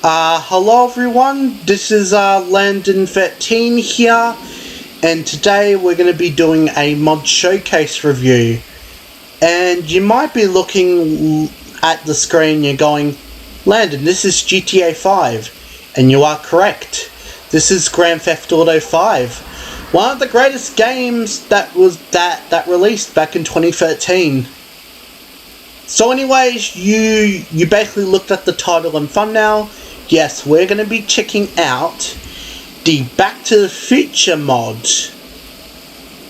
Hello everyone, this is Landon13 here, and today we're going to be doing a mod showcase review. And you might be looking at the screen, you're going, Landon, this is GTA 5, and you are correct. This is Grand Theft Auto 5, one of the greatest games that released back in 2013. So anyways, you basically looked at the title and thumbnail. Yes, we're going to be checking out the Back to the Future mod.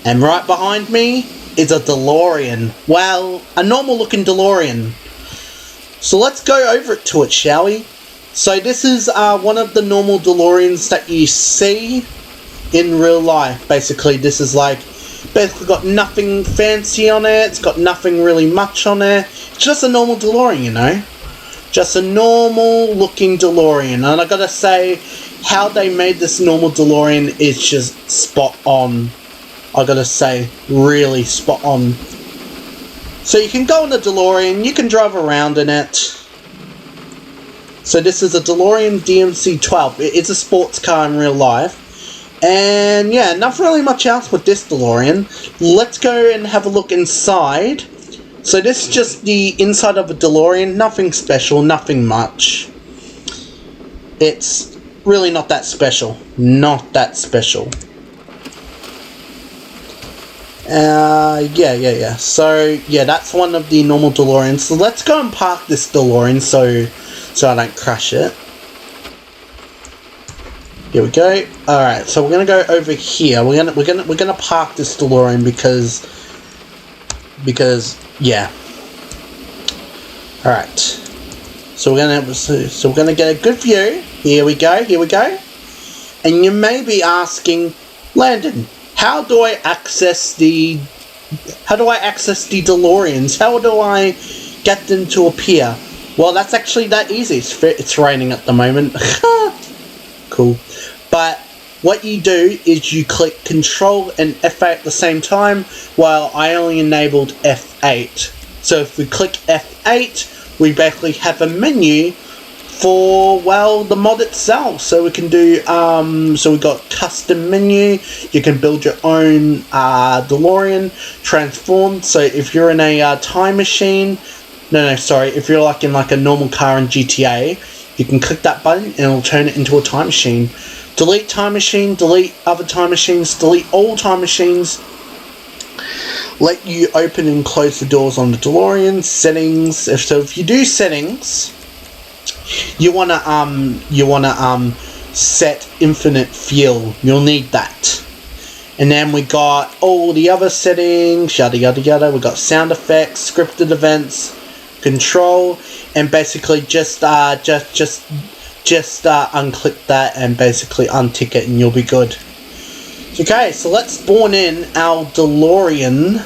And right behind me is a DeLorean. Well, a normal looking DeLorean. So let's go over it to it, shall we? So this is one of the normal DeLoreans that you see in real life. Basically, this is like, basically got nothing fancy on it. It's got nothing really much on it. It's just a normal DeLorean, you know. Just a normal looking DeLorean, and I gotta say, how they made this normal DeLorean is just spot on. I gotta say, really spot on. So you can go in the DeLorean, you can drive around in it. So this is a DeLorean DMC-12. It's a sports car in real life. And yeah, not really much else with this DeLorean. Let's go and have a look inside. So this is just the inside of a DeLorean, nothing special, nothing much. It's really not that special. Not that special. Yeah. So, yeah, that's one of the normal DeLoreans. So let's go and park this DeLorean so I don't crash it. Here we go. Alright, so we're gonna go over here. We're gonna park this DeLorean because yeah. Alright. So we're gonna get a good view. Here we go. And you may be asking, Landon, how do I access the DeLoreans? How do I get them to appear? Well, that's actually that easy. It's raining at the moment. Cool. But what you do is you click Control and F8 at the same time, while I only enabled F8. So if we click F8, we basically have a menu for, well, the mod itself. So we can do, so we got custom menu. You can build your own DeLorean, transform. So if you're in a time machine, if you're like in like a normal car in GTA, you can click that button and it'll turn it into a time machine. Delete time machine, delete other time machines, delete all time machines. Let you open and close the doors on the DeLorean. Settings. If you do settings, you wanna set infinite fuel. You'll need that. And then we got all the other settings, yada yada yada. We got sound effects, scripted events, control, and basically just unclick that and basically untick it and you'll be good. Okay, so let's spawn in our DeLorean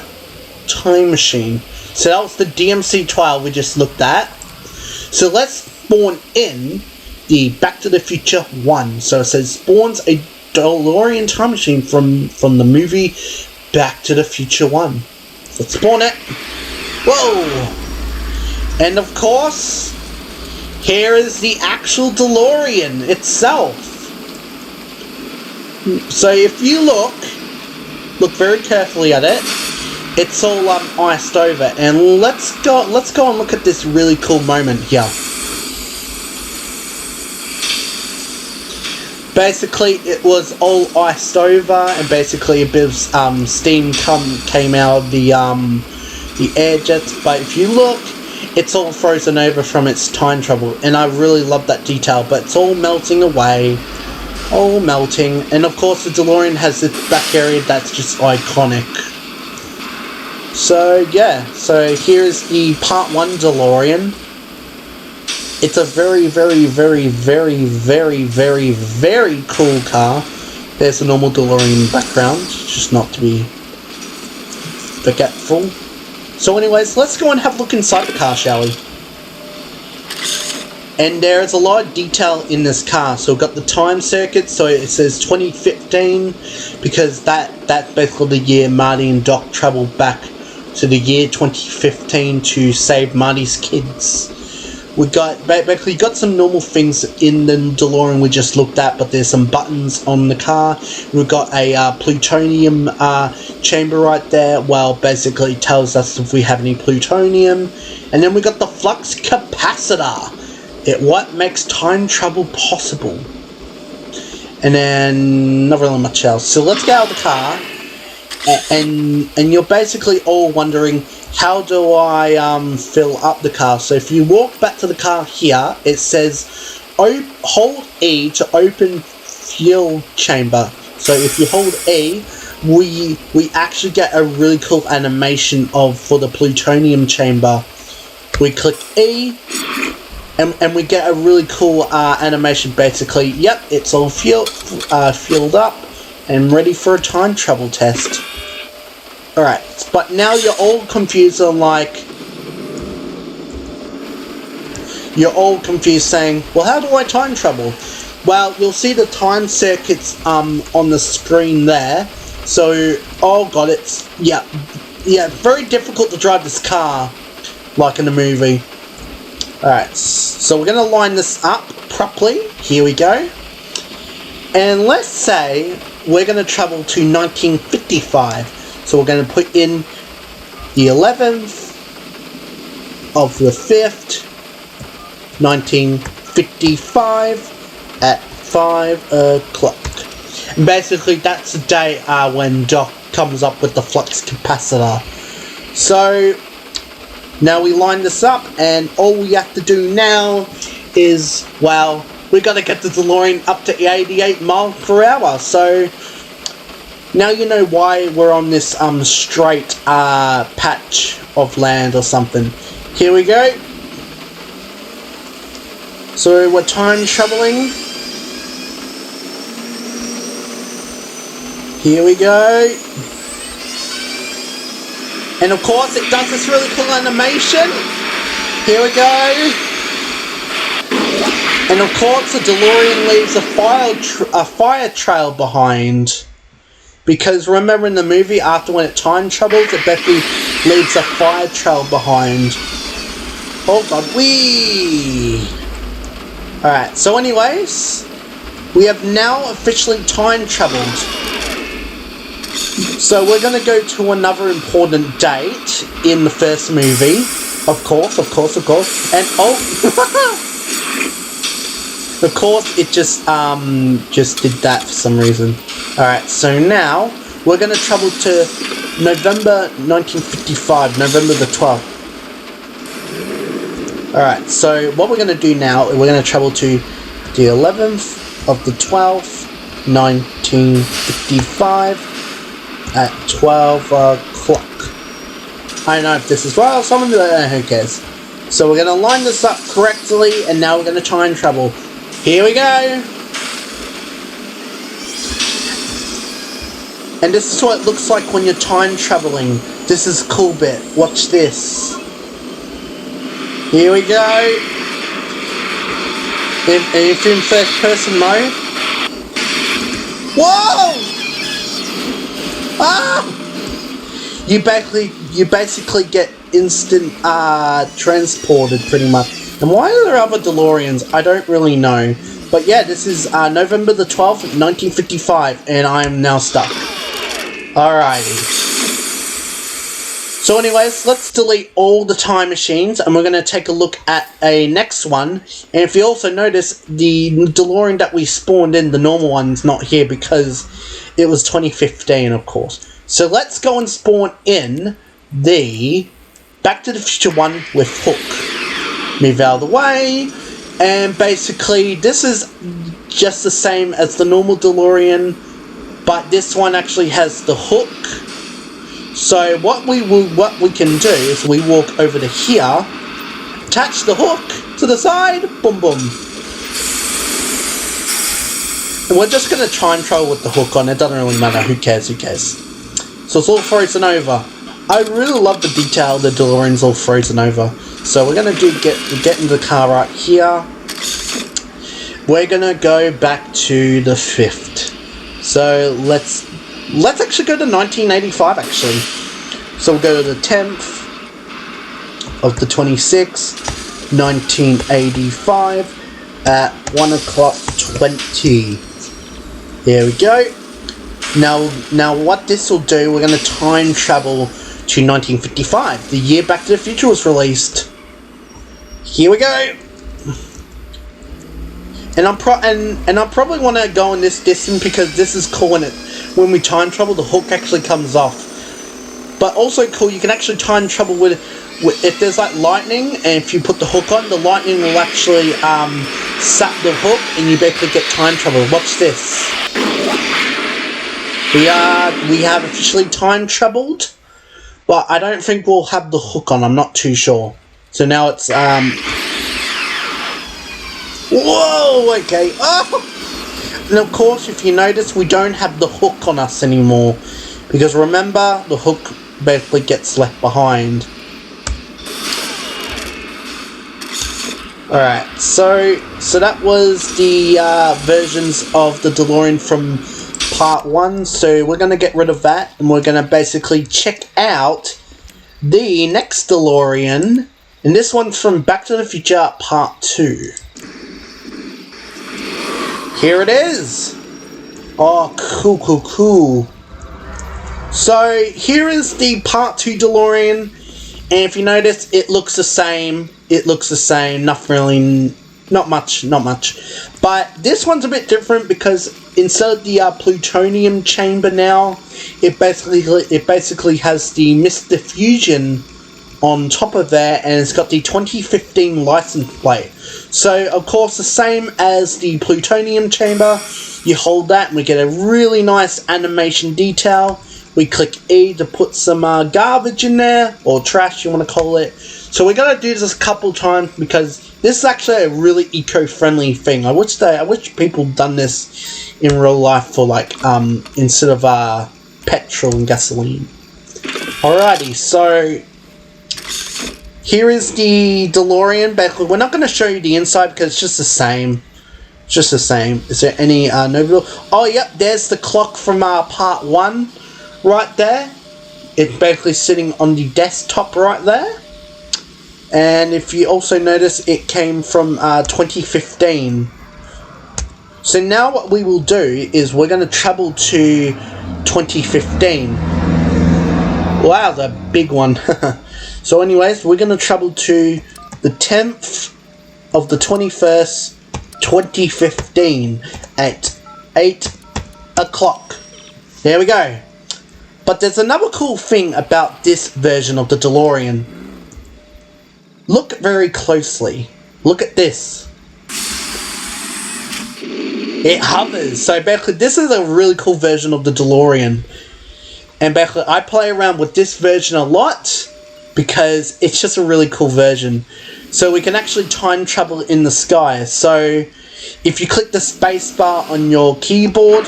time machine. So that was the DMC-12 we just looked at. So let's spawn in the Back to the Future 1. So it says spawns a DeLorean time machine from the movie Back to the Future 1. So let's spawn it. Whoa! And of course, here is the actual DeLorean itself. So if you look very carefully at it, it's all iced over. And let's go and look at this really cool moment here. Basically, it was all iced over, and basically a bit of steam came out of the air jets. But if you look, it's all frozen over from its time travel, and I really love that detail, but it's all melting away. All melting. And of course the DeLorean has this back area that's just iconic. So yeah, so here's the Part 1 DeLorean. It's a very, very, very, very, very, very, very cool car. There's a normal DeLorean background, just not to be forgetful. So anyways, let's go and have a look inside the car, shall we? And there's a lot of detail in this car. So we've got the time circuit, so it says 2015, because that's basically the year Marty and Doc traveled back to the year 2015 to save Marty's kids. We got basically got some normal things in the DeLorean we just looked at, but there's some buttons on the car. We've got a plutonium chamber right there. Well, basically it tells us if we have any plutonium. And then we got the flux capacitor. What makes time travel possible. And then not really much else. So let's get out of the car. And you're basically all wondering, how do I fill up the car? So if you walk back to the car here, it says hold E to open fuel chamber. So if you hold E, we actually get a really cool animation for the plutonium chamber. We click E, and we get a really cool animation. Basically, yep, it's all filled up and ready for a time travel test. Alright, but now you're all confused and you're all confused saying, well, how do I time travel? Well, you'll see the time circuits on the screen there. So, oh god, it's, yeah, very difficult to drive this car, like in the movie. Alright, so we're going to line this up properly. Here we go. And let's say we're going to travel to 1955. So we're going to put in the 11th of the 5th, 1955 at 5 o'clock. And basically that's the day when Doc comes up with the flux capacitor. So now we line this up, and all we have to do now is, well, we got to get the DeLorean up to 88 miles per hour. So now you know why we're on this straight patch of land or something. Here we go. So we're time traveling. Here we go. And of course it does this really cool animation. Here we go. And of course the DeLorean leaves a fire trail behind. Because remember in the movie, after when it time travels, it basically leaves a fire trail behind. Oh god, whee! Alright, so anyways, we have now officially time traveled. So we're going to go to another important date in the first movie. Of course. And oh! Of course, it just did that for some reason. Alright, so now we're going to travel to November 1955, November the 12th. Alright, so what we're going to do now, we're going to travel to the 11th of the 12th, 1955 at 12 o'clock. I don't know if this is right or something, but who cares. So we're going to line this up correctly, and now we're going to time travel. Here we go! And this is what it looks like when you're time traveling. This is a cool bit. Watch this. Here we go. If you're in first person mode. Whoa! Ah! You basically get instant transported pretty much. And why are there other DeLoreans? I don't really know. But yeah, this is November the 12th, 1955, and I'm now stuck. Alrighty. So anyways, let's delete all the time machines, and we're going to take a look at a next one. And if you also notice, the DeLorean that we spawned in, the normal one's not here because it was 2015, of course. So let's go and spawn in the Back to the Future one with Hook. Move out of the way, and basically this is just the same as the normal DeLorean, but this one actually has the hook. So what we can do is we walk over to here, attach the hook to the side, boom boom. And we're just going to time travel with the hook on, it doesn't really matter, who cares. So it's all frozen over. I really love the detail, the DeLorean's all frozen over. So we're going to get in the car right here. We're going to go back to the 5th. So let's actually go to 1985 actually. So we'll go to the 10th of the 26th, 1985 at 1 o'clock 20. There we go. Now what this will do, we're going to time travel to 1955, the year Back to the Future was released. Here we go. And I probably want to go in this distance because this is cool when we time travel, the hook actually comes off. But also cool, you can actually time travel with if there's like lightning, and if you put the hook on, the lightning will actually sap the hook, and you basically get time travel. Watch this. We have officially time traveled, but I don't think we'll have the hook on. I'm not too sure. So now it's whoa, okay. Oh! And of course, if you notice, we don't have the hook on us anymore, because remember, the hook basically gets left behind. Alright, so that was the versions of the DeLorean from part 1, so we're going to get rid of that, and we're going to basically check out the next DeLorean, and this one's from Back to the Future part 2. Here it is! Oh, cool. So, here is the part 2 DeLorean, and if you notice, it looks the same. Not much. But this one's a bit different because instead of the plutonium chamber now, it basically has the Mr. Fusion on top of there, and it's got the 2015 license plate. So, of course, the same as the plutonium chamber, you hold that and we get a really nice animation detail. We click E to put some garbage in there, or trash you want to call it. So we're going to do this a couple times because this is actually a really eco-friendly thing. I wish people done this in real life for like, instead of petrol and gasoline. Alrighty, so here is the DeLorean. Basically, we're not going to show you the inside because it's just the same. Is there any notable? Oh, yep, there's the clock from part 1 right there. It's basically sitting on the desktop right there. And if you also notice, it came from 2015. So now what we will do is we're going to travel to 2015. Wow, the big one. So anyways, we're going to travel to the 10th of the 21st, 2015 at 8 o'clock. There we go. But there's another cool thing about this version of the DeLorean. Look very closely. Look at this. It hovers. So basically, this is a really cool version of the DeLorean. And basically, I play around with this version a lot because it's just a really cool version. So we can actually time travel in the sky. So if you click the spacebar on your keyboard,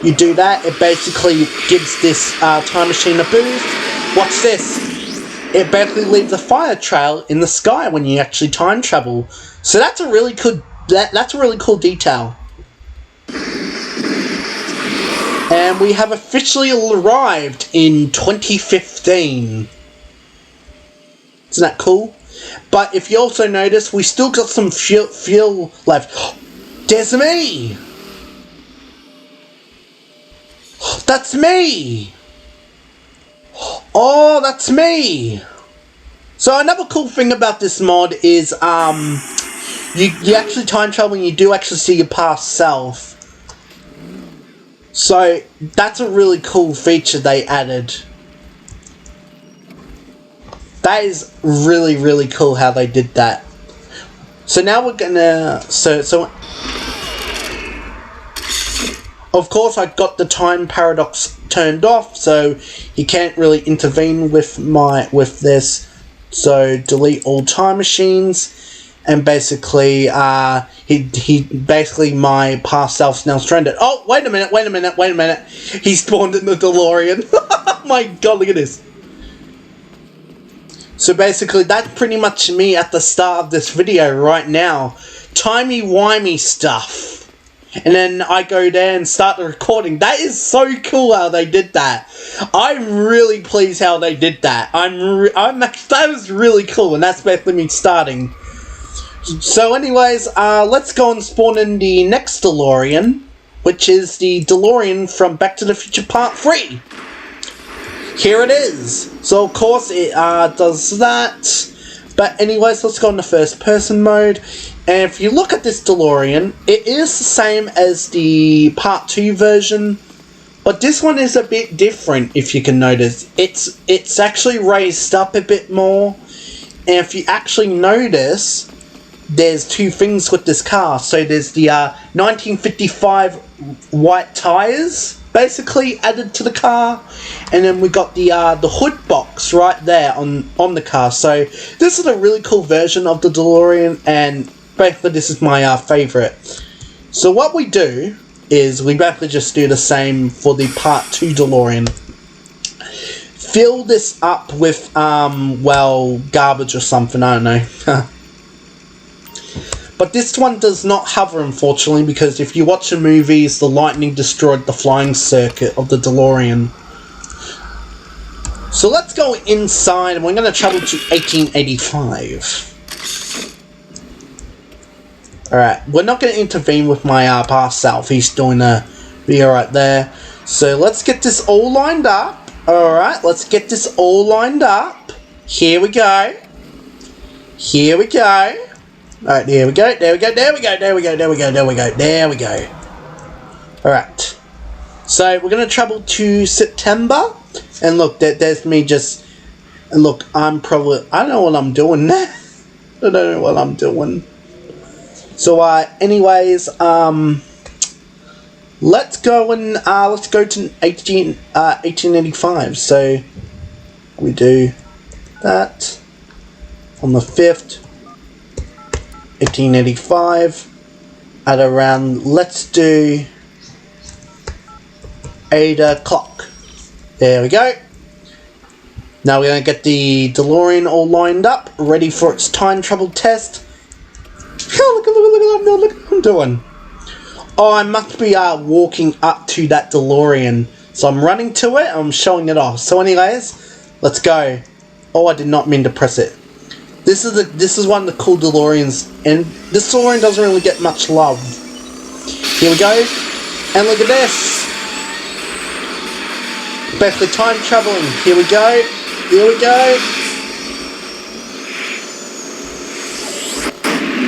you do that, it basically gives this time machine a boost. Watch this. It basically leaves a fire trail in the sky when you actually time travel. So that's a really cool. That's a really cool detail. And we have officially arrived in 2015. Isn't that cool? But if you also notice, we still got some fuel left. There's me! That's me! Oh, that's me! So another cool thing about this mod is you actually time travel and you do actually see your past self. So that's a really cool feature they added. That is really, really cool how they did that. So now we're gonna so of course I got the time paradox turned off, so he can't really intervene with this. So delete all time machines, and basically he basically my past self's now stranded. Oh, wait a minute. He spawned in the DeLorean. Oh my god, look at this. So basically, that's pretty much me at the start of this video right now. Timey-wimey stuff. And then I go there and start the recording. That is so cool how they did that. I'm really pleased how they did that. That was really cool, and that's basically me starting. So anyways, let's go and spawn in the next DeLorean, which is the DeLorean from Back to the Future Part 3. Here it is. So of course it does that. But anyways, let's go into first person mode. And if you look at this DeLorean, it is the same as the Part 2 version. But this one is a bit different, if you can notice. It's actually raised up a bit more. And if you actually notice, there's two things with this car. So there's the 1955 white tyres, basically, added to the car. And then we got the hood box right there on the car. So this is a really cool version of the DeLorean, and basically this is my favourite. So what we do is we basically just do the same for the Part 2 DeLorean. Fill this up with, well, garbage or something, I don't know. But this one does not hover, unfortunately, because if you watch the movies, the lightning destroyed the flying circuit of the DeLorean. So let's go inside, and we're going to travel to 1885. Alright, we're not going to intervene with my past self. He's doing a video right there. So let's get this all lined up. Alright, let's get this all lined up. Here we go. Here we go. Alright, there we go, there we go, there we go, there we go, there we go, there we go, there we go. Alright. So we're going to travel to September. And look, there's me just... And look, I don't know what I'm doing there. I don't know what I'm doing. So, anyways, let's go to 1885. So, we do that on the 5th, 1885, at around, let's do 8 o'clock. There we go. Now we're going to get the DeLorean all lined up, ready for its time travel test. Look at what I'm doing. Oh, I must be walking up to that DeLorean. So I'm running to it, I'm showing it off. So anyways, let's go. Oh, I did not mean to press it. This is one of the cool DeLoreans, and this DeLorean doesn't really get much love. Here we go. And look at this. Basically time traveling. Here we go. Here we go.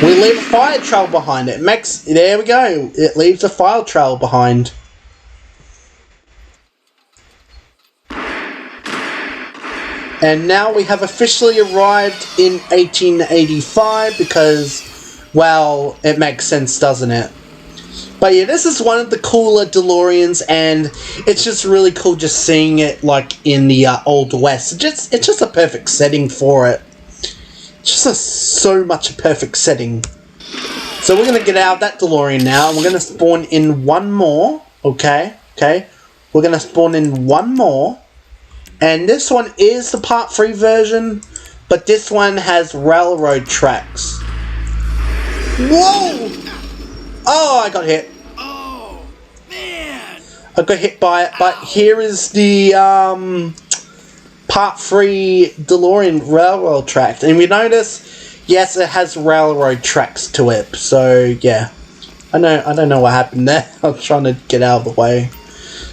We leave a fire trail behind. There we go. It leaves a fire trail behind. And now we have officially arrived in 1885 because, well, it makes sense, doesn't it? But yeah, this is one of the cooler DeLoreans, and it's just really cool just seeing it like in the Old West. It's just a perfect setting for it. Just so much a perfect setting. So we're going to get out of that DeLorean now. And we're going to spawn in one more. Okay. We're going to spawn in one more. And this one is the Part 3 version. But this one has railroad tracks. Whoa! Oh, I got hit. Oh, man! I got hit by it. But here is the Part 3 DeLorean railroad tracks. And we notice, yes, it has railroad tracks to it. So, yeah. I don't know what happened there. I was trying to get out of the way.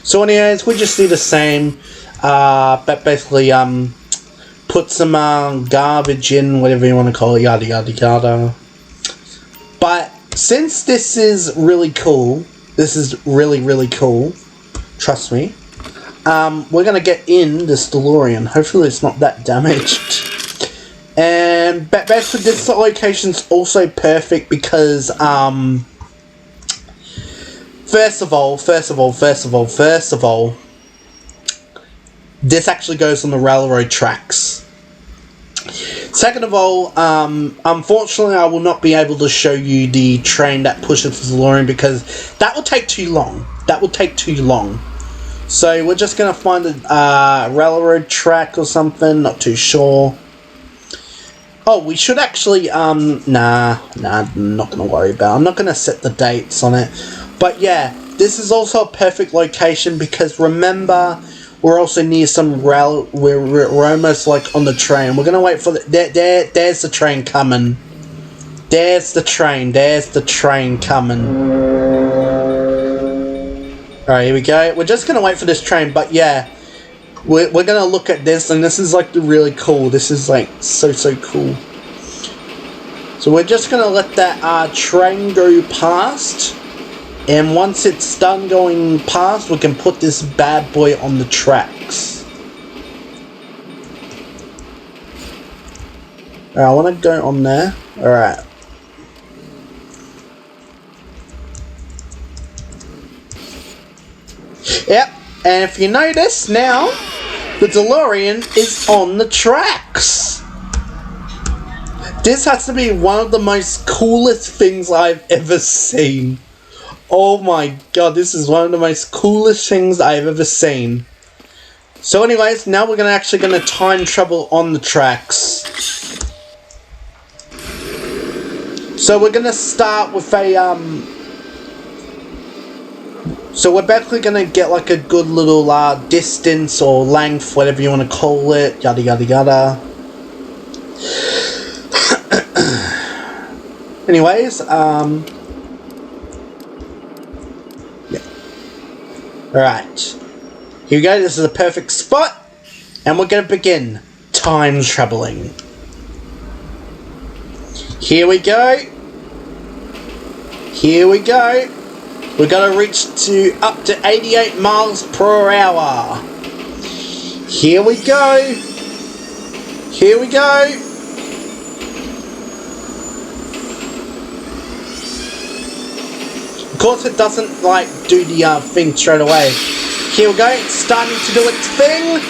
So, anyways, we just do the same. But basically, put some garbage in, whatever you want to call it, yada, yada, yada. But since this is really cool, this is really, really cool, trust me, we're going to get in this DeLorean. Hopefully it's not that damaged. And basically this location's also perfect because, first of all, this actually goes on the railroad tracks. Second of all, unfortunately I will not be able to show you the train that pushes the DeLorean because that will take too long. So we're just going to find a railroad track or something, not too sure. Oh, we should actually, nah, I'm not going to worry about it. I'm not going to set the dates on it. But yeah, this is also a perfect location because remember, we're also near some rail. We're almost like on the train. We're gonna wait for there's the train coming. There's the train. There's the train coming. Alright, here we go. We're just gonna wait for this train, but yeah. We're gonna look at this, and this is like really cool. This is like so cool. So we're just gonna let that train go past. And once it's done going past, we can put this bad boy on the tracks. Alright, I want to go on there. Alright. Yep, and if you notice now, the DeLorean is on the tracks. This has to be one of the most coolest things I've ever seen. Oh my god, this is one of the most coolest things I've ever seen. So anyways, now we're actually gonna time travel on the tracks. So we're gonna start with a so we're basically gonna get like a good little distance or length, whatever you want to call it, yada yada yada. Anyways, yeah. Alright. Here we go, this is a perfect spot. And we're gonna begin time traveling. Here we go. Here we go. We're gonna reach to up to 88 miles per hour. Here we go. Here we go. Of course it doesn't like do the thing straight away. Here we go, it's starting to do its thing.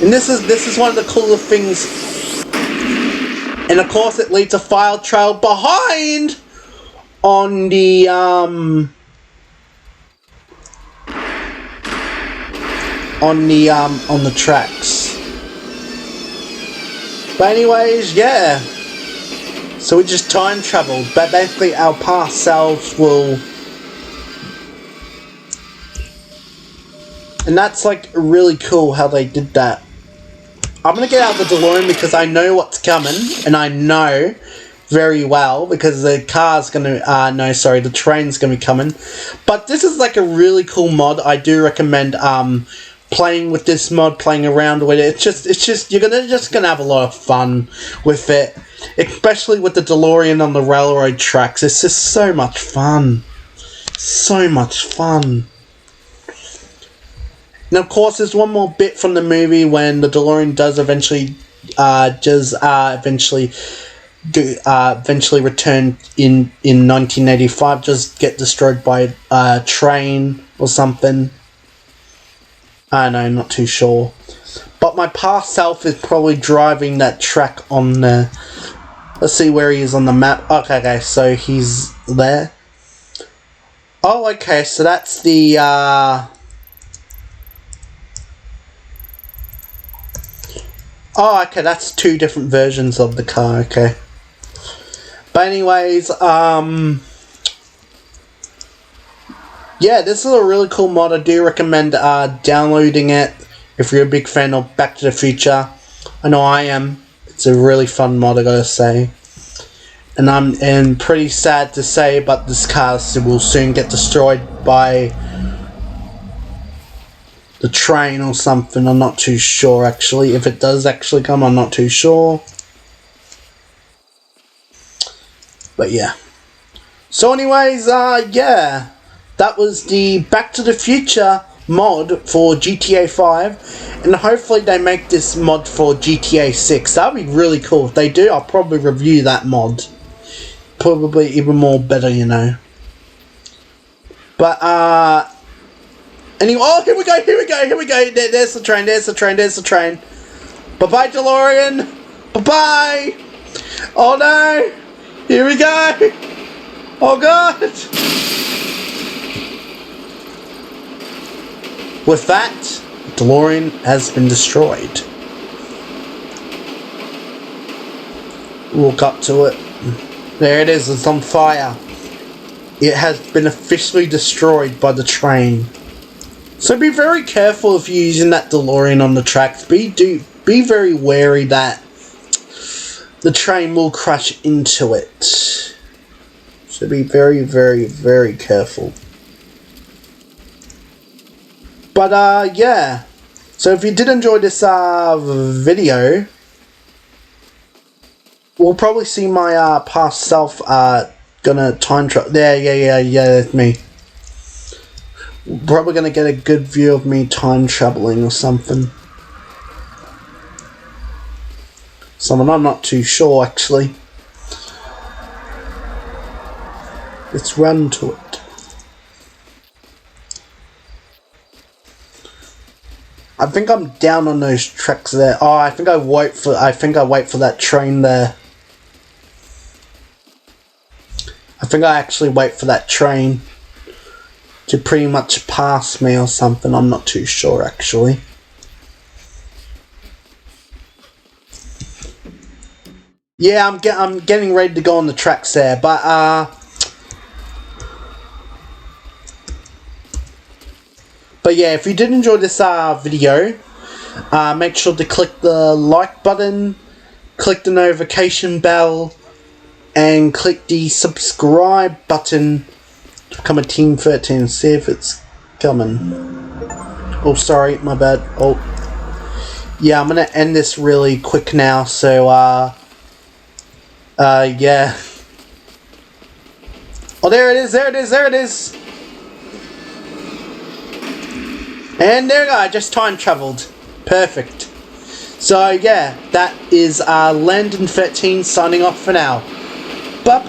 And this is one of the cooler things. And of course it leaves a file trail behind on the on the tracks. But anyways, yeah. So we just time traveled, but basically our past selves will. And that's like really cool how they did that. I'm gonna get out the DeLorean because I know what's coming, and I know very well because the car's gonna the train's gonna be coming. But this is like a really cool mod. I do recommend playing with this mod, playing around with it. It's just you're just gonna have a lot of fun with it, especially with the DeLorean on the railroad tracks. It's just so much fun, so much fun. Now, of course, there's one more bit from the movie when the DeLorean does eventually return in 1985, just get destroyed by a train or something. I know, not too sure. But my past self is probably driving that track on the. Let's see where he is on the map. Okay, so he's there. Oh, okay, so that's the. Oh, okay, that's two different versions of the car, okay. But anyways, yeah, this is a really cool mod. I do recommend downloading it if you're a big fan of Back to the Future. I know I am. It's a really fun mod, I gotta say. And I'm pretty sad to say, but this car will soon get destroyed by the train or something. I'm not too sure actually. If it does actually come, I'm not too sure. But yeah. So anyways, yeah. That was the Back to the Future mod for GTA 5. And hopefully they make this mod for GTA 6. That would be really cool. If they do, I'll probably review that mod. Probably even more better, you know. But, anyway, oh, here we go. There's the train. Bye-bye, DeLorean. Bye-bye. Oh, no. Here we go. Oh, God. With that, DeLorean has been destroyed. Walk up to it. There it is. It's on fire. It has been officially destroyed by the train. So be very careful if you're using that DeLorean on the tracks. Be very wary that the train will crash into it. So be very, very, very careful. But yeah. So if you did enjoy this video, we'll probably see my past self gonna time travel. Yeah, that's me. Probably gonna get a good view of me time traveling or something. Someone I'm not too sure actually. Let's run to it. I think I'm down on those tracks there. Oh, I think I wait for that train there. I think I actually wait for that train to pretty much pass me or something. I'm not too sure actually. Yeah, I'm getting ready to go on the tracks there, but yeah, if you did enjoy this video, make sure to click the like button, click the notification bell, and click the subscribe button to become a Team 13 and see if it's coming. Oh, sorry, my bad. Oh, yeah, I'm gonna end this really quick now, so, yeah. Oh, there it is! And there we go, I just time traveled. Perfect. So yeah, that is Landon 13 signing off for now. Bye.